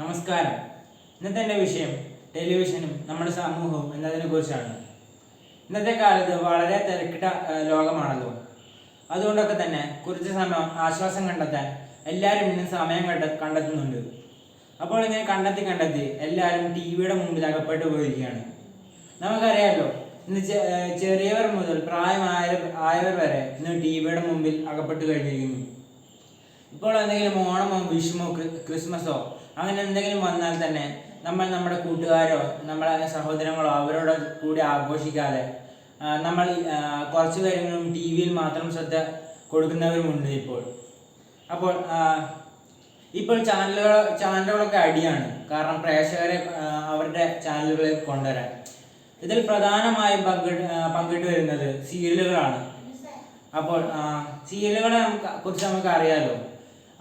നമസ്കാരം. ഇന്നത്തെ എൻ്റെ വിഷയം ടെലിവിഷനും നമ്മുടെ സമൂഹവും എന്നതിനെ കുറിച്ചാണ്. ഇന്നത്തെ കാലത്ത് വളരെ തിരക്കിട്ട ലോകമാണല്ലോ. അതുകൊണ്ടൊക്കെ തന്നെ കുറച്ച് സമയം ആശ്വാസം കണ്ടെത്താൻ എല്ലാവരും ഇന്ന് സമയം കണ്ടെത്തുന്നുണ്ട്. അപ്പോൾ ഇങ്ങനെ കണ്ടെത്തി എല്ലാവരും ടി വിയുടെ മുമ്പിൽ അകപ്പെട്ടു പോയിരിക്കുകയാണ്. നമുക്കറിയാമല്ലോ, ഇന്ന് ചെറിയവർ മുതൽ പ്രായമായവർ വരെ ഇന്ന് ടി വിയുടെ മുമ്പിൽ അകപ്പെട്ട് കഴിഞ്ഞിരിക്കുന്നു. ഇപ്പോൾ എന്തെങ്കിലും ഓണമോ വിഷുമോ ക്രിസ്മസോ അങ്ങനെ എന്തെങ്കിലും വന്നാൽ തന്നെ നമ്മുടെ കൂട്ടുകാരോ നമ്മളെ സഹോദരങ്ങളോ അവരോട് കൂടി ആഘോഷിക്കാതെ നമ്മൾ കുറച്ച് പേരെങ്കിലും ടി വിയിൽ മാത്രം ശ്രദ്ധ കൊടുക്കുന്നവരുമുണ്ട് ഇപ്പോൾ ചാനലുകളൊക്കെ അടിയാണ്. കാരണം പ്രേക്ഷകരെ അവരുടെ ചാനലുകളിൽ കൊണ്ടുവരാൻ. ഇതിൽ പ്രധാനമായും പങ്കിട്ട് വരുന്നത് സീരിയലുകളാണ്. അപ്പോൾ സീരിയലുകളെ കുറിച്ച് നമുക്ക് അറിയാമല്ലോ.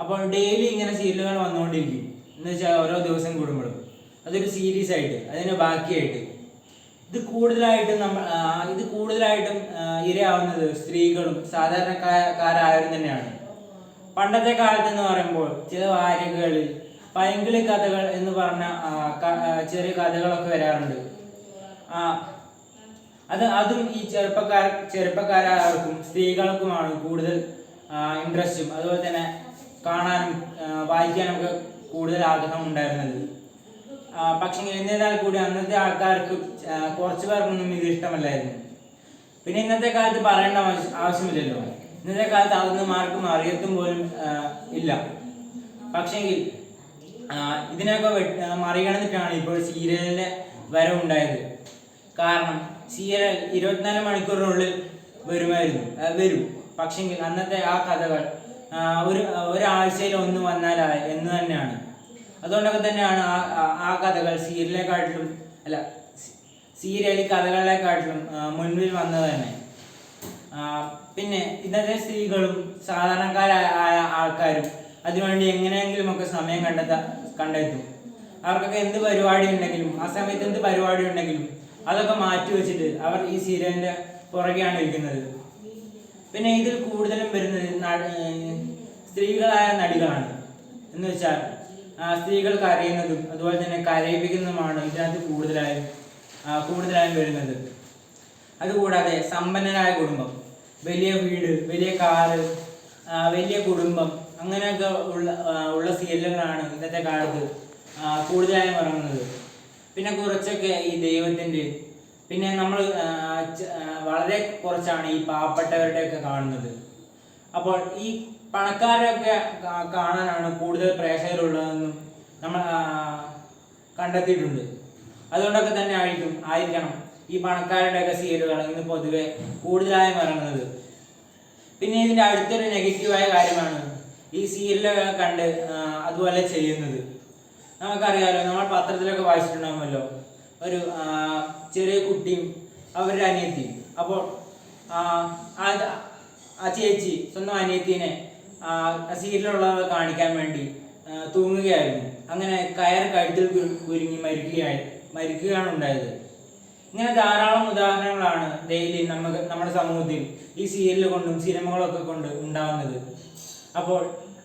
അപ്പോൾ ഡെയിലി ഇങ്ങനെ സീരിയലുകൾ വന്നുകൊണ്ടിരിക്കും. എന്ന് വെച്ചാൽ ഓരോ ദിവസം കൂടുമ്പോഴും അതൊരു സീരീസ് ആയിട്ട് അതിന് ബാക്കിയായിട്ട് ഇത് കൂടുതലായിട്ടും ഇരയാവുന്നത് സ്ത്രീകളും സാധാരണക്കാരായവരും തന്നെയാണ്. പണ്ടത്തെ കാലത്ത് എന്ന് പറയുമ്പോൾ ചില വാരികകളിൽ പൈങ്കിളി കഥകൾ എന്ന് പറഞ്ഞ ചെറിയ കഥകളൊക്കെ വരാറുണ്ട്. അതും ഈ ചെറുപ്പക്കാരായവർക്കും സ്ത്രീകൾക്കുമാണ് കൂടുതൽ ഇൻട്രസ്റ്റും അതുപോലെ തന്നെ കാണാനും വായിക്കാനും ഒക്കെ കൂടുതൽ ആഗ്രഹം ഉണ്ടായിരുന്നത്. പക്ഷെ എന്നിരുന്നാൽ കൂടി അന്നത്തെ ആൾക്കാർക്ക് കുറച്ച് പേർക്കൊന്നും ഇത് ഇഷ്ടമല്ലായിരുന്നു. പിന്നെ ഇന്നത്തെ കാലത്ത് പറയേണ്ട ആവശ്യമില്ലല്ലോ. ഇന്നത്തെ കാലത്ത് അതൊന്നും ആർക്കും അറിയത്തും പോലും ഇല്ല. പക്ഷെങ്കിൽ ഇതിനൊക്കെ മറികടന്നിട്ടാണ് ഇപ്പോൾ സീരിയലിന്റെ വരവുണ്ടായത്. കാരണം സീരിയൽ 24 മണിക്കൂറിനുള്ളിൽ വരും. പക്ഷെങ്കിൽ അന്നത്തെ ആ കഥകൾ ഒരാഴ്ചയിൽ ഒന്ന് വന്നാലായി എന്ന് തന്നെയാണ്. അതുകൊണ്ടൊക്കെ തന്നെയാണ് ആ കഥകൾ സീരിയൽ കഥകളെക്കാട്ടിലും മുൻപിൽ വന്നത് തന്നെ. പിന്നെ ഇന്നത്തെ സ്ത്രീകളും സാധാരണക്കാരായ ആൾക്കാരും അതിനുവേണ്ടി എങ്ങനെയെങ്കിലുമൊക്കെ സമയം കണ്ടെത്തും. അവർക്കൊക്കെ ആ സമയത്ത് എന്ത് പരിപാടി ഉണ്ടെങ്കിലും അതൊക്കെ മാറ്റി വെച്ചിട്ട് അവർ ഈ സീരിയലിന്റെ പുറകെയാണ് ഇരിക്കുന്നത്. പിന്നെ ഇതിൽ കൂടുതലും വരുന്നത് സ്ത്രീകളായ നടികളാണ്. എന്ന് വെച്ചാൽ സ്ത്രീകൾ കരയുന്നതും അതുപോലെ തന്നെ കരയിപ്പിക്കുന്നതുമാണ് ഇതിനകത്ത് കൂടുതലായും വരുന്നത്. അതുകൂടാതെ സമ്പന്നരായ കുടുംബം, വലിയ വീട്, വലിയ കാറ്, വലിയ കുടുംബം അങ്ങനെയൊക്കെ ഉള്ള സീരിയലുകളാണ് ഇന്നത്തെ കാലത്ത് കൂടുതലായും ഇറങ്ങുന്നത്. പിന്നെ കുറച്ചൊക്കെ ഈ ദൈവത്തിൻ്റെ, പിന്നെ നമ്മൾ വളരെ കുറച്ചാണ് ഈ പാവപ്പെട്ടവരുടെയൊക്കെ കാണുന്നത്. അപ്പോൾ ഈ പണക്കാരൊക്കെ കാണാനാണ് കൂടുതൽ പ്രേക്ഷകരുള്ളതെന്നും നമ്മൾ കണ്ടെത്തിയിട്ടുണ്ട്. അതുകൊണ്ടൊക്കെ തന്നെ ആയിരിക്കണം ഈ പണക്കാരുടെയൊക്കെ സീരിയലുകൾ ഇന്ന് പൊതുവെ കൂടുതലായും ഇറങ്ങുന്നത്. പിന്നെ ഇതിൻ്റെ അടുത്തൊരു നെഗറ്റീവായ കാര്യമാണ് ഈ സീരിയലുകൾ കണ്ട് അതുപോലെ ചെയ്യുന്നത്. നമുക്കറിയാമല്ലോ, നമ്മൾ പത്രത്തിലൊക്കെ വായിച്ചിട്ടുണ്ടാകുമല്ലോ, ഒരു ചെറിയ കുട്ടിയും അവരുടെ അനിയത്തിയും. അപ്പോൾ ആ ചേച്ചി സ്വന്തം അനിയത്തിനെ സീരിയലുള്ളവർ കാണിക്കാൻ വേണ്ടി തൂങ്ങുകയായിരുന്നു. അങ്ങനെ കയർ കഴുത്തിൽ കുരുങ്ങി മരിക്കുകയാണ് ഉണ്ടായത്. ഇങ്ങനെ ധാരാളം ഉദാഹരണങ്ങളാണ് ഡെയിലി നമ്മുടെ സമൂഹത്തിൽ ഈ സീരിയൽ കൊണ്ടും സിനിമകളൊക്കെ കൊണ്ട് ഉണ്ടാവുന്നത്. അപ്പോൾ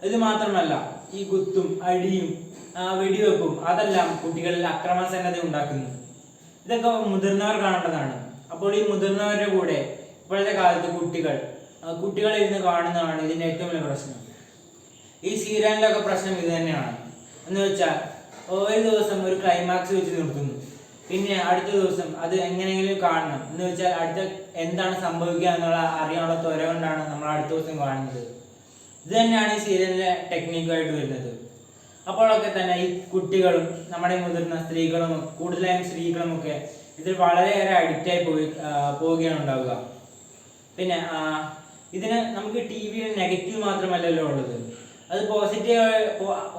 ഇത് മാത്രമല്ല, ഈ കുത്തും അടിയും വെടിവെപ്പും അതെല്ലാം കുട്ടികളിൽ അക്രമാസന്നത ഉണ്ടാക്കുന്നു. ഇതൊക്കെ മുതിർന്നവർ കാണേണ്ടതാണ്. അപ്പോൾ ഈ മുതിർന്നവരുടെ കൂടെ ഇപ്പോഴത്തെ കാലത്ത് കുട്ടികളിരുന്ന് കാണുന്നതാണ് ഇതിൻ്റെ ഏറ്റവും വലിയ പ്രശ്നം. ഈ സീരിയലിലൊക്കെ പ്രശ്നം ഇത് തന്നെയാണ്. എന്ന് വെച്ചാൽ ഒരു ദിവസം ഒരു ക്ലൈമാക്സ് വെച്ച് നിർത്തുന്നു, പിന്നെ അടുത്ത ദിവസം അത് എങ്ങനെയെങ്കിലും കാണണം. എന്ന് വെച്ചാൽ അടുത്ത എന്താണ് സംഭവിക്കുക എന്നുള്ള അറിയാനുള്ള ത്വര കൊണ്ടാണ് നമ്മൾ അടുത്ത ദിവസം കാണുന്നത്. ഇത് തന്നെയാണ് ഈ സീരിയലിലെ ടെക്നിക്കായിട്ട് വരുന്നത്. അപ്പോഴൊക്കെ തന്നെ ഈ കുട്ടികളും നമ്മുടെ മുതിർന്ന സ്ത്രീകളും കൂടുതലായും സ്ത്രീകളുമൊക്കെ ഇതിൽ വളരെയേറെ അഡിക്റ്റായി പോവുകയാണ് ഉണ്ടാവുക. പിന്നെ ഇതിന് നമുക്ക് ടി വിയിൽ നെഗറ്റീവ് മാത്രമല്ലല്ലോ ഉള്ളത്, അത്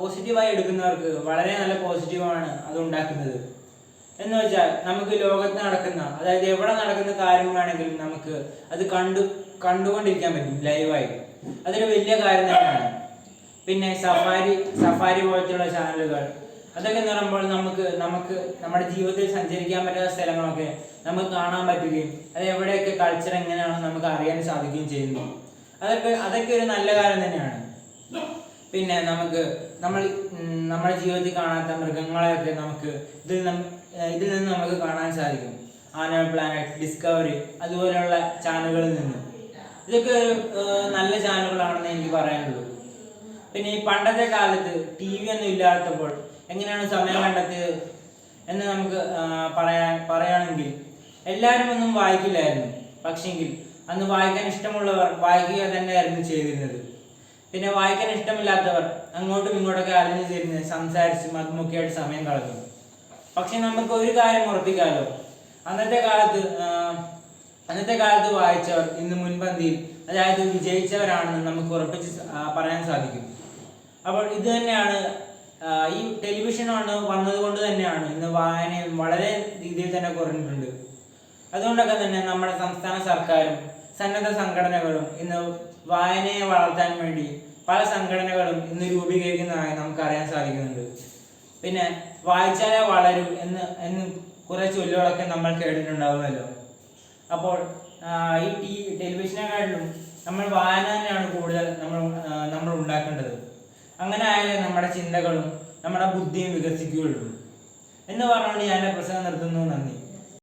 പോസിറ്റീവായി എടുക്കുന്നവർക്ക് വളരെ നല്ല പോസിറ്റീവാണ് അത് ഉണ്ടാക്കുന്നത്. എന്ന് വെച്ചാൽ നമുക്ക് ലോകത്ത് നടക്കുന്ന, അതായത് എവിടെ നടക്കുന്ന കാര്യങ്ങളാണെങ്കിലും നമുക്ക് അത് കണ്ടുകൊണ്ടിരിക്കാൻ പറ്റും ലൈവായി. അതൊരു വലിയ കാര്യം തന്നെയാണ്. പിന്നെ സഫാരി പോലത്തെയുള്ള ചാനലുകൾ അതൊക്കെ എന്ന് പറയുമ്പോൾ നമുക്ക് നമ്മുടെ ജീവിതത്തിൽ സഞ്ചരിക്കാൻ പറ്റുന്ന സ്ഥലങ്ങളൊക്കെ നമുക്ക് കാണാൻ പറ്റുകയും അത് എവിടെയൊക്കെ കൾച്ചർ എങ്ങനെയാണെന്ന് നമുക്ക് അറിയാൻ സാധിക്കുകയും ചെയ്യുന്നു. അതൊക്കെ ഒരു നല്ല കാര്യം തന്നെയാണ്. പിന്നെ നമുക്ക് നമ്മൾ നമ്മുടെ ജീവിതത്തിൽ കാണാത്ത മൃഗങ്ങളെയൊക്കെ നമുക്ക് ഇതിൽ നിന്ന് നമുക്ക് കാണാൻ സാധിക്കും. ആനിമൽ പ്ലാനറ്റ്, ഡിസ്കവറി അതുപോലെയുള്ള ചാനലുകളിൽ നിന്ന്. ഇതൊക്കെ ഒരു നല്ല ചാനലുകളാണെന്ന് എനിക്ക് പറയാനുള്ളൂ. പിന്നെ ഈ പണ്ടത്തെ കാലത്ത് TV ഒന്നും ഇല്ലാത്തപ്പോൾ എങ്ങനെയാണ് സമയം കണ്ടെത്തിയത് എന്ന് നമുക്ക് പറയുകയാണെങ്കിൽ എല്ലാവരും ഒന്നും വായിക്കില്ലായിരുന്നു. പക്ഷെങ്കിൽ അന്ന് വായിക്കാൻ ഇഷ്ടമുള്ളവർ വായിക്കുക തന്നെയായിരുന്നു ചെയ്തിരുന്നത്. പിന്നെ വായിക്കാൻ ഇഷ്ടമില്ലാത്തവർ അങ്ങോട്ടും ഇങ്ങോട്ടൊക്കെ അലഞ്ഞു തിരിഞ്ഞ് സംസാരിച്ചും അതുമൊക്കെയായിട്ട് സമയം കളഞ്ഞു. പക്ഷെ നമുക്ക് ഒരു കാര്യം ഉറപ്പിക്കാമല്ലോ, അന്നത്തെ കാലത്ത് വായിച്ചവർ ഇന്ന് മുൻപന്തിയിൽ, അതായത് വിജയിച്ചവരാണെന്ന് നമുക്ക് ഉറപ്പിച്ച് പറയാൻ സാധിക്കും. അപ്പോൾ ഇത് തന്നെയാണ് ഈ ടെലിവിഷൻ വന്നതുകൊണ്ട് തന്നെയാണ് ഇന്ന് വായന വളരെ രീതിയിൽ തന്നെ കുറഞ്ഞിട്ടുണ്ട്. അതുകൊണ്ടൊക്കെ തന്നെ നമ്മുടെ സംസ്ഥാന സർക്കാരും സന്നദ്ധ സംഘടനകളും ഇന്ന് വായനയെ വളർത്താൻ വേണ്ടി പല സംഘടനകളും ഇന്ന് രൂപീകരിക്കുന്നതായി നമുക്ക് അറിയാൻ സാധിക്കുന്നുണ്ട്. പിന്നെ വായിച്ചാലേ വളരൂ എന്ന് കുറെ ചൊല്ലുകളൊക്കെ നമ്മൾ കേട്ടിട്ടുണ്ടാവുമല്ലോ. അപ്പോൾ ഈ ടെലിവിഷനെക്കാട്ടിലും നമ്മൾ വായന തന്നെയാണ് കൂടുതൽ നമ്മൾ ഉണ്ടാക്കേണ്ടത്. അങ്ങനെ ആയാലേ നമ്മുടെ ചിന്തകളും നമ്മുടെ ബുദ്ധിയും വികസിക്കുകയുള്ളൂ എന്ന് പറഞ്ഞുകൊണ്ട് ഞാൻ എൻ്റെ പ്രസംഗം നിർത്തുന്നു. നന്ദി.